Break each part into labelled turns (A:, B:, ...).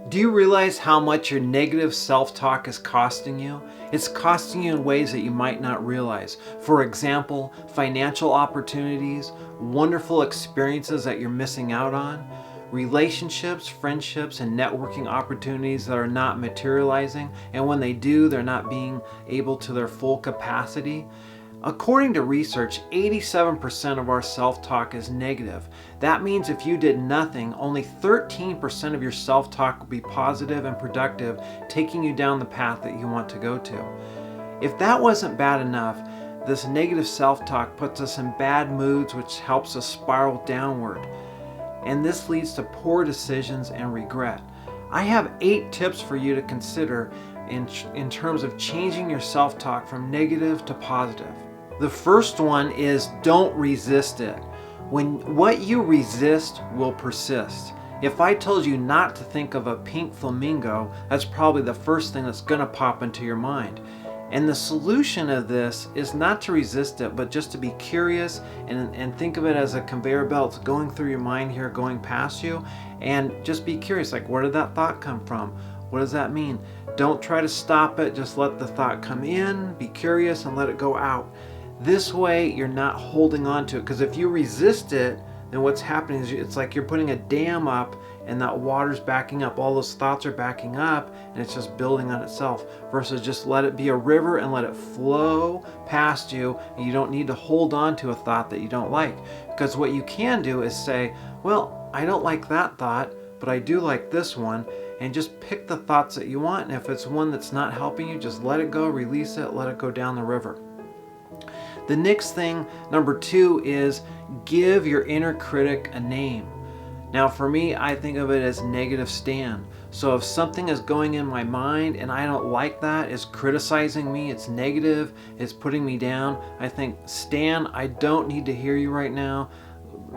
A: Do you realize how much your negative self-talk is costing you? It's costing you in ways that you might not realize. For example, financial opportunities, wonderful experiences that you're missing out on, relationships, friendships, and networking opportunities that are not materializing, and when they do, they're not being able to their full capacity. According to research, 87% of our self-talk is negative. That means if you did nothing, only 13% of your self-talk will be positive and productive, taking you down the path that you want to go to. If that wasn't bad enough, this negative self-talk puts us in bad moods, which helps us spiral downward. And this leads to poor decisions and regret. I have 8 tips for you to consider in terms of changing your self-talk from negative to positive. The first one is don't resist it. What you resist will persist. If I told you not to think of a pink flamingo, that's probably the first thing that's going to pop into your mind. And the solution of this is not to resist it, but just to be curious and think of it as a conveyor belt going through your mind here, going past you, and just be curious, like, where did that thought come from? What does that mean? Don't try to stop it, just let the thought come in, be curious, and let it go out. This way, you're not holding on to it, because if you resist it, then what's happening is it's like you're putting a dam up and that water's backing up. All those thoughts are backing up and it's just building on itself, versus just let it be a river and let it flow past you. And you don't need to hold on to a thought that you don't like, because what you can do is say, well, I don't like that thought, but I do like this one, and just pick the thoughts that you want. And if it's one that's not helping you, just let it go, release it, let it go down the river. The next thing, number 2, is give your inner critic a name. Now for me, I think of it as negative Stan. So if something is going in my mind and I don't like that, it's criticizing me, it's negative, it's putting me down, I think, Stan, I don't need to hear you right now.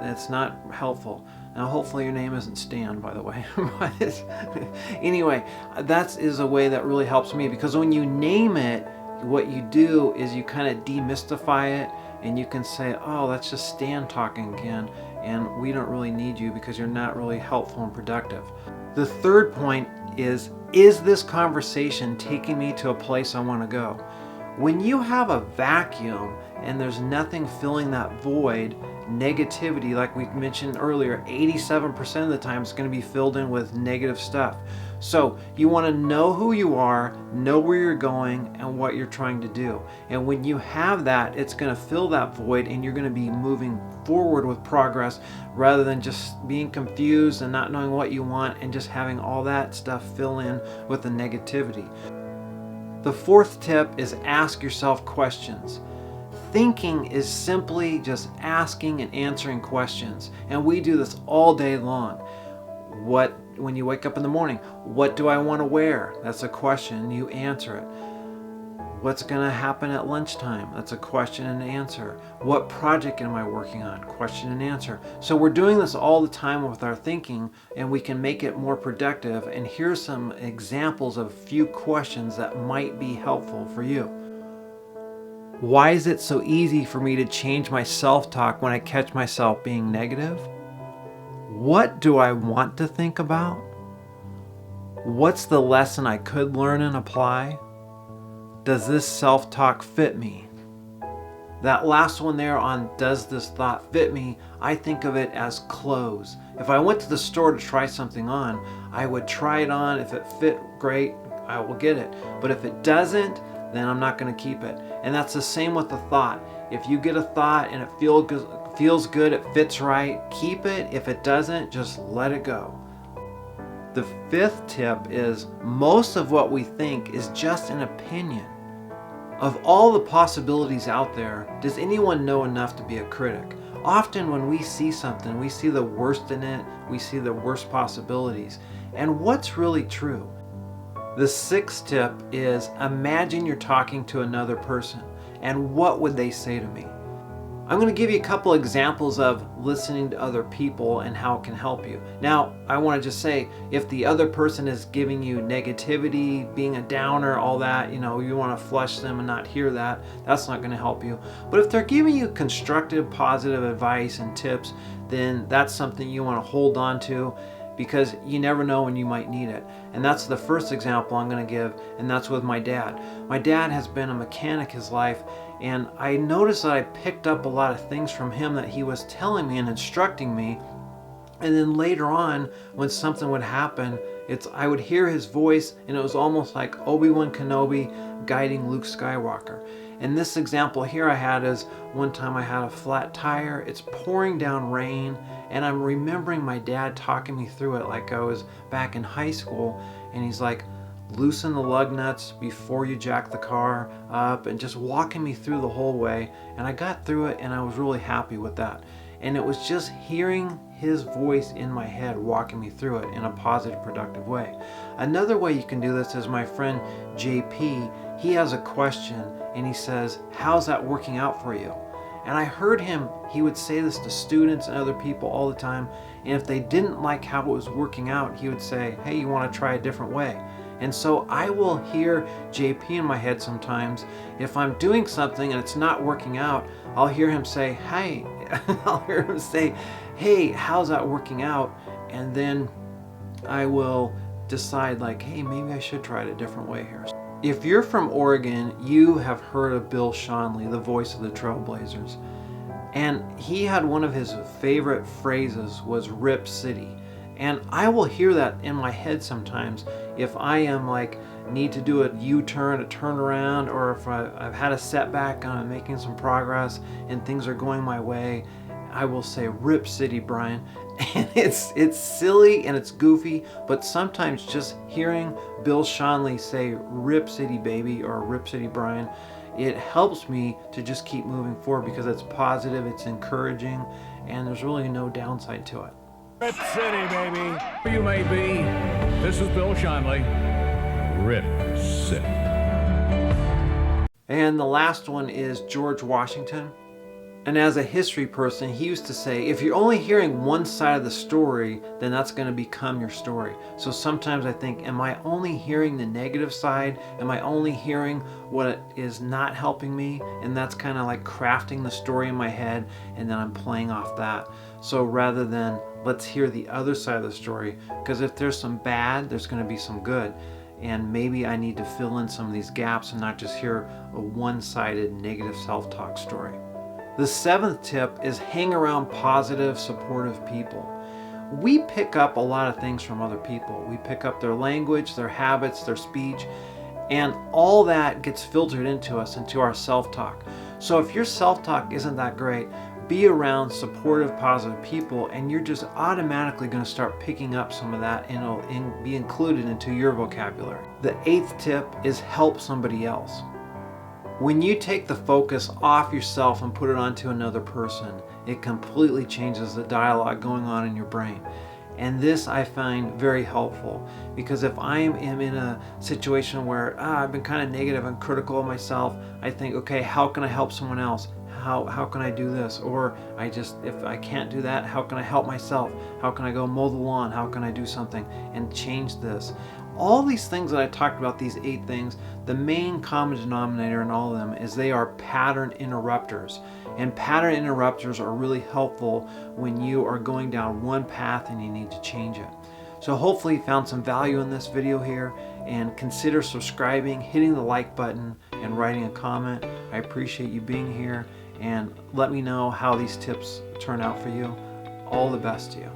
A: It's not helpful. Now hopefully your name isn't Stan, by the way. But anyway, that is a way that really helps me, because when you name it, what you do is you kind of demystify it, and you can say, oh, that's just Stan talking again, and we don't really need you because you're not really helpful and productive. The third point is this conversation taking me to a place I want to go? When you have a vacuum and there's nothing filling that void, negativity, like we mentioned earlier, 87% of the time it's going to be filled in with negative stuff. So you want to know who you are, know where you're going, and what you're trying to do. And when you have that, it's going to fill that void, and you're going to be moving forward with progress, rather than just being confused and not knowing what you want and just having all that stuff fill in with the negativity. The fourth tip is ask yourself questions. Thinking is simply just asking and answering questions, and we do this all day long. When you wake up in the morning, what do I want to wear? That's a question, you answer it. What's going to happen at lunchtime? That's a question and answer. What project am I working on? Question and answer. So we're doing this all the time with our thinking, and we can make it more productive. And here's some examples of a few questions that might be helpful for you. Why is it so easy for me to change my self-talk when I catch myself being negative? What do I want to think about? What's the lesson I could learn and apply? Does this self-talk fit me? That last one there on does this thought fit me, I think of it as clothes. If I went to the store to try something on, I would try it on. If it fit, great, I will get it. But if it doesn't, then I'm not going to keep it. And that's the same with the thought. If you get a thought and it feels good, it fits right, keep it. If it doesn't, just let it go. The fifth tip is most of what we think is just an opinion. Of all the possibilities out there, does anyone know enough to be a critic? Often when we see something, we see the worst in it, we see the worst possibilities. And what's really true? The sixth tip is imagine you're talking to another person, and what would they say to me? I'm going to give you a couple examples of listening to other people and how it can help you. Now, I want to just say, if the other person is giving you negativity, being a downer, all that, you want to flush them and not hear that, that's not going to help you. But if they're giving you constructive, positive advice and tips, then that's something you want to hold on to, because you never know when you might need it. And that's the first example I'm going to give, and that's with my dad. My dad has been a mechanic his life, and I noticed that I picked up a lot of things from him that he was telling me and instructing me. And then later on, when something would happen, I would hear his voice, and it was almost like Obi-Wan Kenobi guiding Luke Skywalker. And this example here I had is one time I had a flat tire, it's pouring down rain, and I'm remembering my dad talking me through it like I was back in high school, and he's like, loosen the lug nuts before you jack the car up, and just walking me through the whole way. And I got through it, and I was really happy with that. And it was just hearing his voice in my head walking me through it in a positive, productive way. Another way you can do this is my friend JP. He has a question and he says, how's that working out for you? And I heard him, he would say this to students and other people all the time. And if they didn't like how it was working out, he would say, hey, you want to try a different way? And so I will hear JP in my head sometimes. If I'm doing something and it's not working out, I'll hear him say, hey, hey, how's that working out? And then I will decide like, hey, maybe I should try it a different way here. If you're from Oregon, you have heard of Bill Schonely, the voice of the Trailblazers. And he had one of his favorite phrases was Rip City. And I will hear that in my head sometimes if I am like need to do a U-turn, a turnaround, or if I've had a setback and I'm making some progress and things are going my way, I will say, Rip City, Bryan. And it's silly and it's goofy, but sometimes just hearing Bill Schonely say, Rip City, baby, or Rip City, Bryan, it helps me to just keep moving forward because it's positive, it's encouraging, and there's really no downside to it.
B: Rip City, baby. You may be. This is Bill Schonely. Rip City.
A: And the last one is George Washington. And as a history person, he used to say, if you're only hearing one side of the story, then that's going to become your story. So sometimes I think, am I only hearing the negative side? Am I only hearing what is not helping me? And that's kind of like crafting the story in my head, and then I'm playing off that. So rather than let's hear the other side of the story, because if there's some bad, there's going to be some good. And maybe I need to fill in some of these gaps and not just hear a one-sided negative self-talk story. The seventh tip is hang around positive, supportive people. We pick up a lot of things from other people. We pick up their language, their habits, their speech, and all that gets filtered into us, into our self-talk. So if your self-talk isn't that great, be around supportive, positive people, and you're just automatically going to start picking up some of that, and it'll be included into your vocabulary. The eighth tip is help somebody else. When you take the focus off yourself and put it onto another person, it completely changes the dialogue going on in your brain. And this I find very helpful, because if I am in a situation where I've been kind of negative and critical of myself, I think, okay, how can I help someone else? How can I do this? Or if I can't do that, how can I help myself? How can I go mow the lawn? How can I do something and change this? All these things that I talked about, these 8 things, the main common denominator in all of them is they are pattern interrupters. And pattern interrupters are really helpful when you are going down one path and you need to change it. So hopefully you found some value in this video here, and consider subscribing, hitting the like button, and writing a comment. I appreciate you being here, and let me know how these tips turn out for you. All the best to you.